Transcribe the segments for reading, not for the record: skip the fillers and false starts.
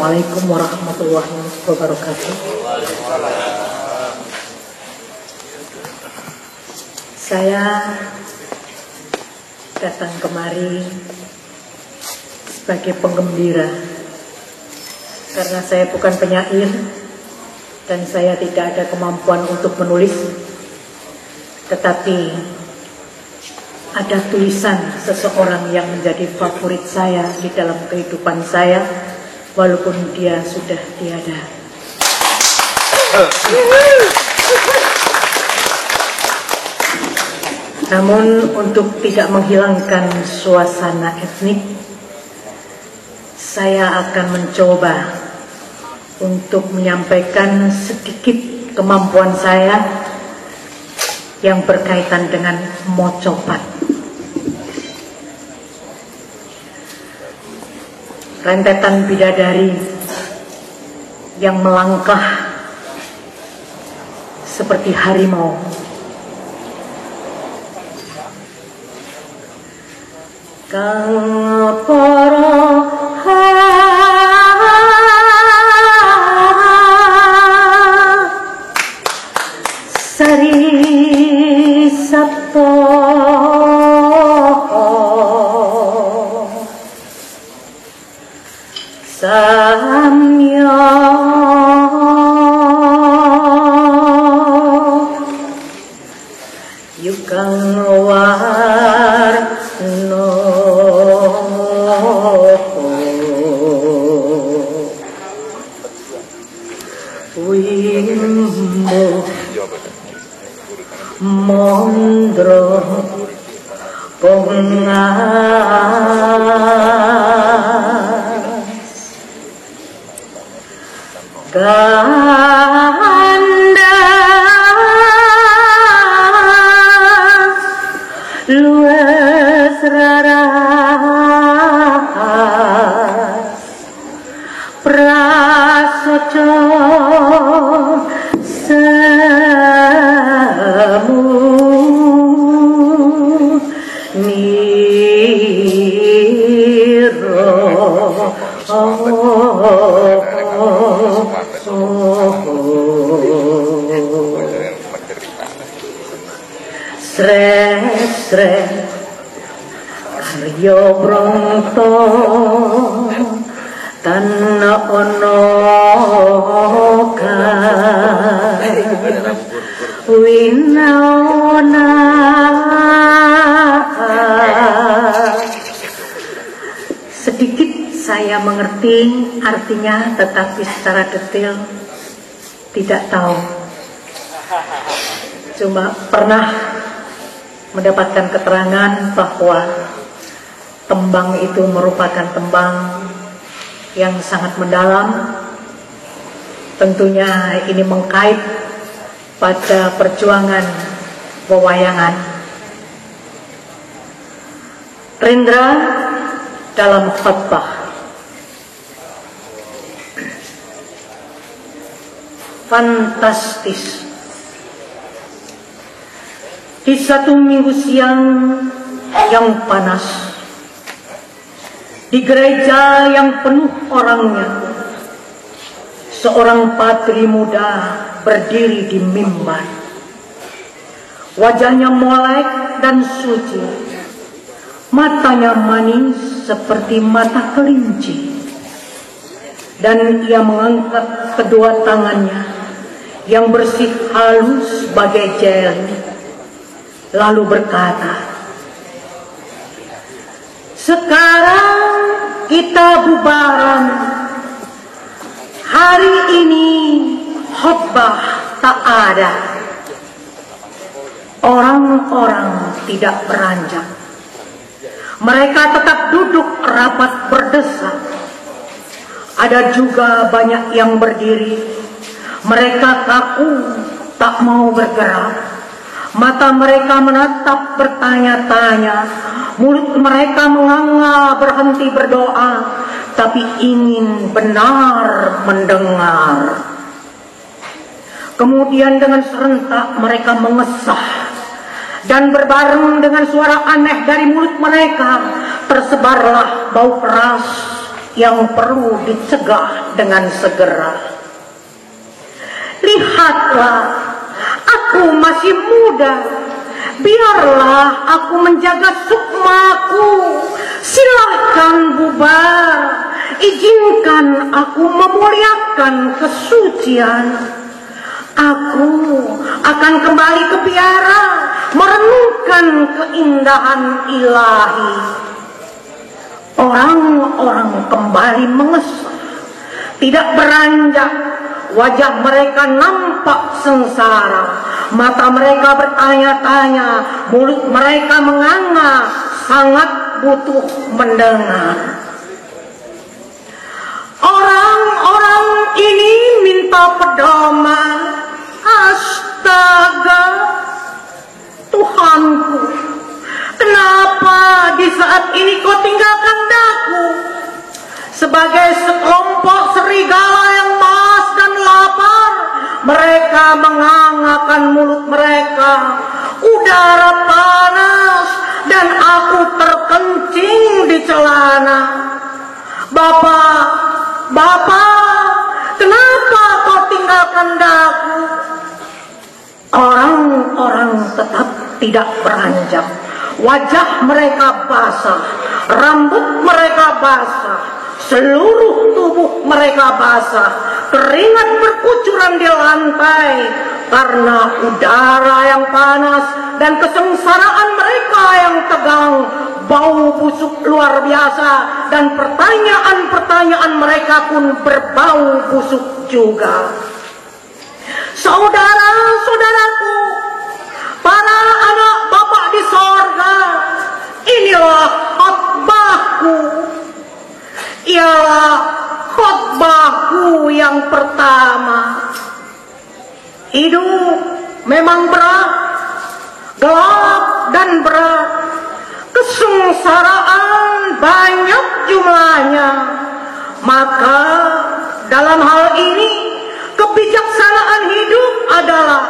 Assalamualaikum warahmatullahi wabarakatuh. Saya datang kemari sebagai penggembira karena saya bukan penyair dan saya tidak ada kemampuan untuk menulis, tetapi ada tulisan seseorang yang menjadi favorit saya di dalam kehidupan saya walaupun dia sudah tiada. Namun untuk tidak menghilangkan suasana etnik, saya akan mencoba untuk menyampaikan sedikit kemampuan saya yang berkaitan dengan mocopat. Rentetan bidadari yang melangkah seperti harimau. Kang para Sari Sabto Samya Yukang Warno Wimbo Mondro Kongas Ganda Luas raras Prasoco Semu Niro Sret Karyo Bronto Tanna Onoka Winaona sedikit saya mengerti artinya, tetapi secara detail tidak tahu. Cuma pernah mendapatkan keterangan bahwa tembang itu merupakan tembang yang sangat mendalam. Tentunya ini mengkait pada perjuangan pewayangan. Rendra dalam khutbah fantastis. Di satu minggu siang yang panas, di gereja yang penuh orangnya, seorang patri muda berdiri di mimbar. Wajahnya molek dan suci, matanya manis seperti mata kelinci, dan ia mengangkat kedua tangannya yang bersih halus bagai jeli, lalu berkata, "Sekarang kita bubaran. Hari ini khotbah tak ada. Orang-orang tidak beranjak. Mereka tetap duduk rapat berdesak. Ada juga banyak yang berdiri. Mereka kaku, tak mau bergerak. Mata mereka menatap bertanya-tanya. Mulut mereka menganga berhenti berdoa, tapi ingin benar mendengar." Kemudian dengan serentak mereka mengesah, dan berbareng dengan suara aneh dari mulut mereka tersebarlah bau keras yang perlu dicegah dengan segera. Lihatlah, aku masih muda. Biarlah aku menjaga sukmaku. Silahkan bubar. Izinkan aku memuliakan kesucian. Aku akan kembali ke biara, merenungkan keindahan ilahi. Orang-orang kembali mengesah, tidak beranjak. Wajah mereka nampak sengsara, mata mereka bertanya-tanya, mulut mereka menganga, sangat butuh mendengar. Orang-orang ini minta pedoman. Astaga, Tuhanku, kenapa di saat ini kau tinggalkan daku? Sebagai sekelompok serigala yang malas dan lapar, mereka mengangakan mulut mereka. Udara panas dan aku terkencing di celana. Bapak, kenapa kau tinggalkan daku? Orang-orang tetap tidak beranjak. Wajah mereka basah, rambut mereka basah, seluruh tubuh mereka basah. Keringat berkucuran di lantai karena udara yang panas dan kesengsaraan mereka yang tegang. Bau busuk luar biasa dan pertanyaan-pertanyaan mereka pun berbau busuk juga. Saudara-saudaraku, para anak Bapak di sorga, inilah khotbahku. Ialah khotbahku yang pertama. Hidup memang berat, gelap dan berat. Kesengsaraan banyak jumlahnya. Maka dalam hal ini kebijaksanaan hidup adalah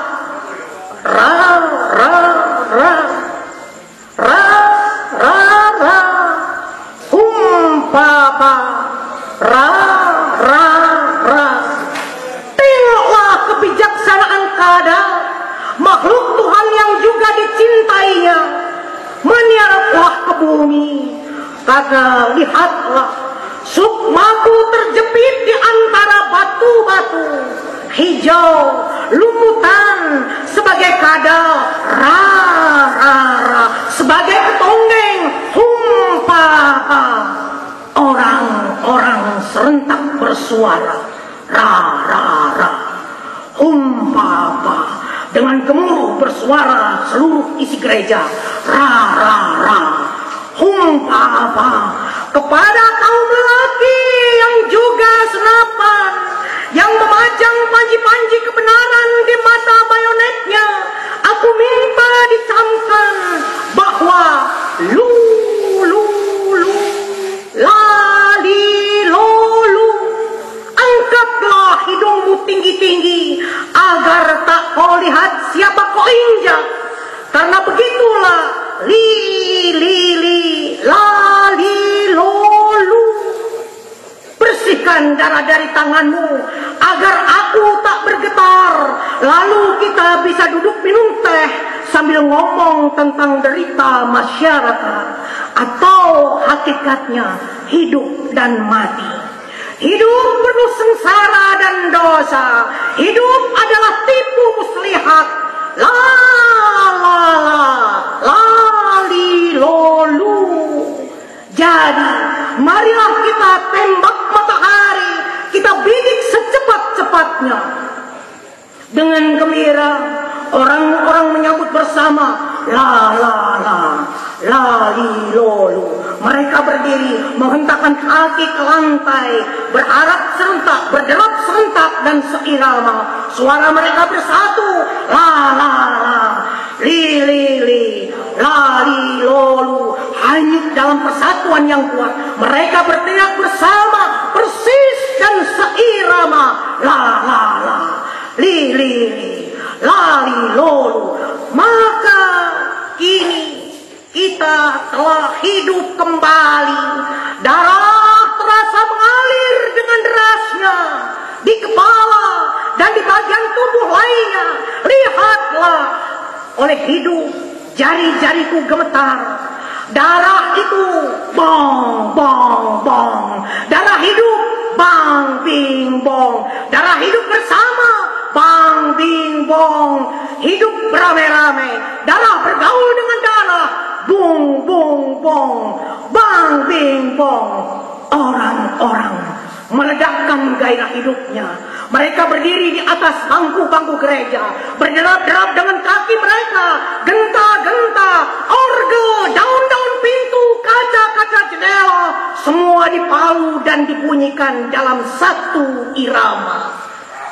papa, tengoklah kebijaksanaan kadal makhluk Tuhan yang juga dicintainya. Menyeretlah ke bumi, karena lihatlah, sukmaku terjepit di antara batu-batu hijau, lumutan, sebagai kadal, sebagai ketonggeng, humpapa. Orang-orang serentak bersuara, humpapa. Dengan gemuruh bersuara seluruh isi gereja, humpapa. Kepada kaum lelaki yang juga senapan, yang memajang panji-panji kebenaran di mata bayonetnya, aku minta dicamkan bahwa angkatlah hidungmu tinggi-tinggi agar tak kau lihat siapa kau injak. Karena begitulah bersihkan darah dari tanganmu agar aku tak bergetar. Lalu kita bisa duduk minum teh sambil ngomong tentang derita masyarakat atau hakikatnya hidup dan mati. Hidup penuh sengsara dan dosa. Hidup adalah tipu muslihat. Jadi marilah kita tembak matahari, kita bidik secepat-cepatnya. Dengan gembira orang-orang menyambut bersama mereka berdiri menghentakkan kaki ke lantai, berharap serentak, berderap serentak dan seirama. Suara mereka bersatu, hanyut dalam persatuan yang kuat. Mereka berteriak bersama, persis dan seirama, maka kini kita telah hidup kembali. Darah terasa mengalir kepala, dan di bagian tubuh lainnya. Lihatlah, oleh hidup jari-jariku gemetar. Darah itu bong, bong, bong. Darah hidup bang, bing, bong. Darah hidup bersama bang, bing, bong. Hidup beramai-ramai. Darah bergaul dengan darah. Bung, bung, bong. Bang, bing, bong. Orang-orang meledakkan gairah hidupnya. Mereka berdiri di atas bangku-bangku gereja, berderap-derap dengan kaki mereka, genta-genta, orgel, daun-daun pintu, kaca-kaca jendela, semua dipalu dan dibunyikan dalam satu irama.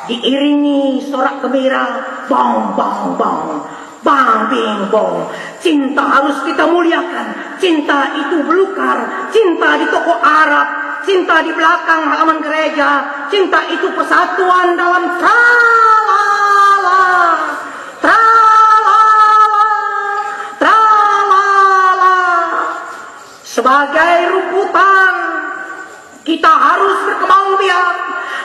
Diiringi sorak gembira, bang, bang, bang, bang, bing, bong. Cinta harus kita muliakan. Cinta itu belukar, cinta di toko Arab, cinta di belakang halaman gereja. Cinta itu persatuan dalam tralala, tralala, tralala. Sebagai rumputan, kita harus berkembang biak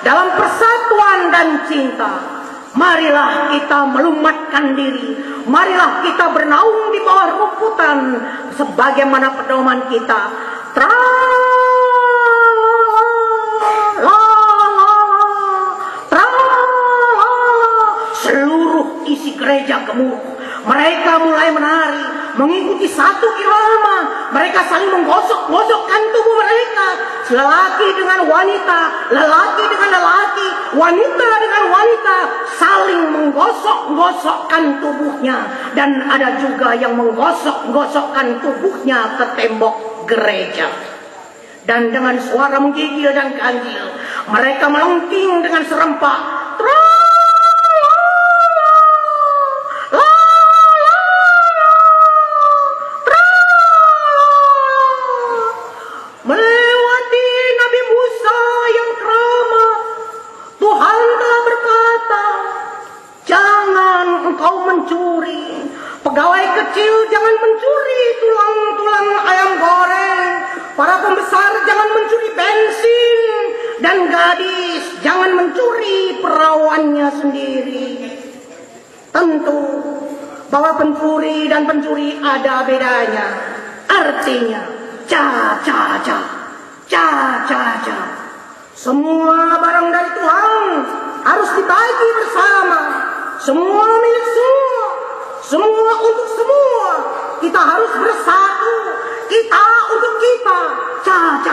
dalam persatuan dan cinta. Marilah kita melumatkan diri. Marilah kita bernaung di bawah rumputan sebagaimana pedoman kita. Seluruh isi gereja gemuruh. Mereka mulai menari, mengikuti satu irama. Mereka saling menggosok-gosokkan tubuh mereka. Lelaki dengan wanita, lelaki dengan lelaki, wanita dengan wanita, saling menggosok-gosokkan tubuhnya. Dan ada juga yang menggosok-gosokkan tubuhnya ke tembok gereja. Dan dengan suara menggigil dan ganjil, mereka melengking dengan serempak. Melewati Nabi Musa yang keramat, Tuhan telah berkata, jangan engkau mencuri. Pegawai kecil jangan mencuri tulang-tulang ayam goreng. Para pembesar jangan mencuri bensin. Dan gadis jangan mencuri perawannya sendiri. Tentu bahwa pencuri dan pencuri ada bedanya. Artinya, ca. Semua barang dari Tuhan harus dibagi bersama. Semua milik semua. Semua untuk semua. Kita harus bersatu. Kita untuk kita. Ca.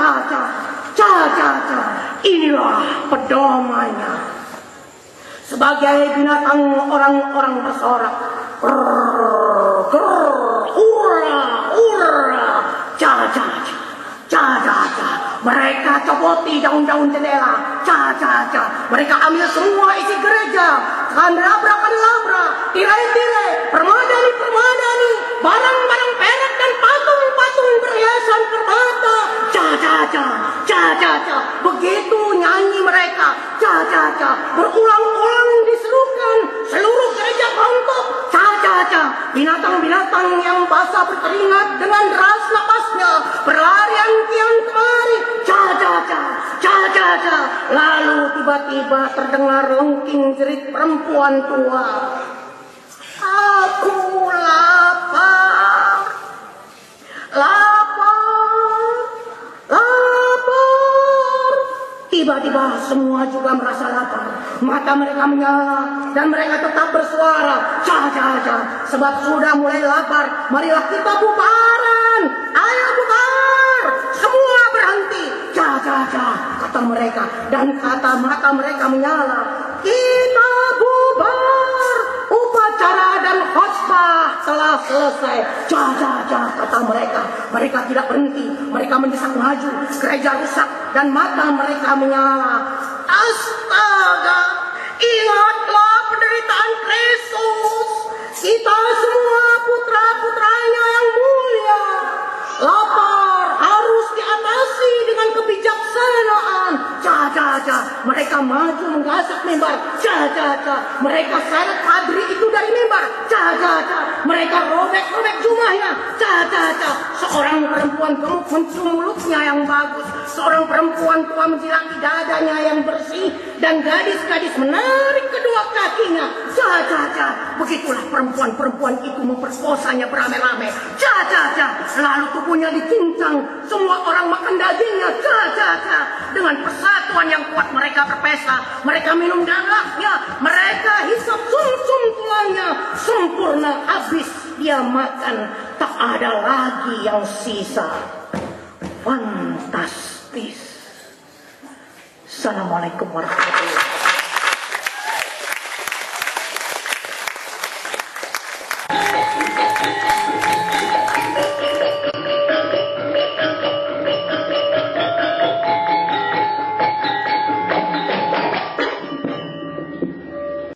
Inilah pedomannya. Sebagai binatang orang-orang bersorak. Ura. Ca. Mereka copoti daun-daun jendela. Ca. Mereka ambil semua isi gereja. Kandelabra, tirai-tirai, permadani, barang-barang perak dan patung-patung perhiasan permata. Ca. Begitu nyanyi mereka. Ca. Berulang-ulang diserukan. Seluruh gereja rontok. Ca. Binatang-binatang yang basah berkeringat dengan deras napasnya berlarian kian kemari. Ca. Lalu tiba-tiba terdengar lengking jerit perempuan tua. Aku lapar. Tiba-tiba semua juga merasa lapar. Mata mereka menyala dan mereka tetap bersuara. Ca. Sebab sudah mulai lapar. Marilah kita bubaran. Ayo bubar. Semua berhenti. Ca. Kata mereka. Dan kata mata mereka menyala. Kita bubar. Upacara dan khotbah telah selesai. Ca. Kata mereka. Mereka tidak berhenti. Mereka mendesak maju. Gereja rusak dan mata mereka menyala. Astaga, ingatlah penderitaan Kristus. Kita semua putra-putranya yang mulia. Lapar harus diatasi dengan kebijaksanaan. Ca. Mereka maju menggasak mimbar. Ca. Mereka seret padri itu dari mimbar. Ca. Mereka robek-robek jumahnya. Seorang perempuan gemuk mencium mulutnya yang bagus. Seorang perempuan tua menjilati dadanya yang bersih. Dan gadis-gadis menarik kedua kakinya. Begitulah perempuan-perempuan itu memperkosanya beramai-ramai. Lalu tubuhnya dicincang. Semua orang makan dagingnya. Dengan persatuan yang kuat mereka berpesta. Mereka minum darahnya. Mereka hisap sum-sum tulangnya. Sempurna habis dia makan. Tak ada lagi yang sisa. Fantastis. Assalamualaikum warahmatullahi wabarakatuh.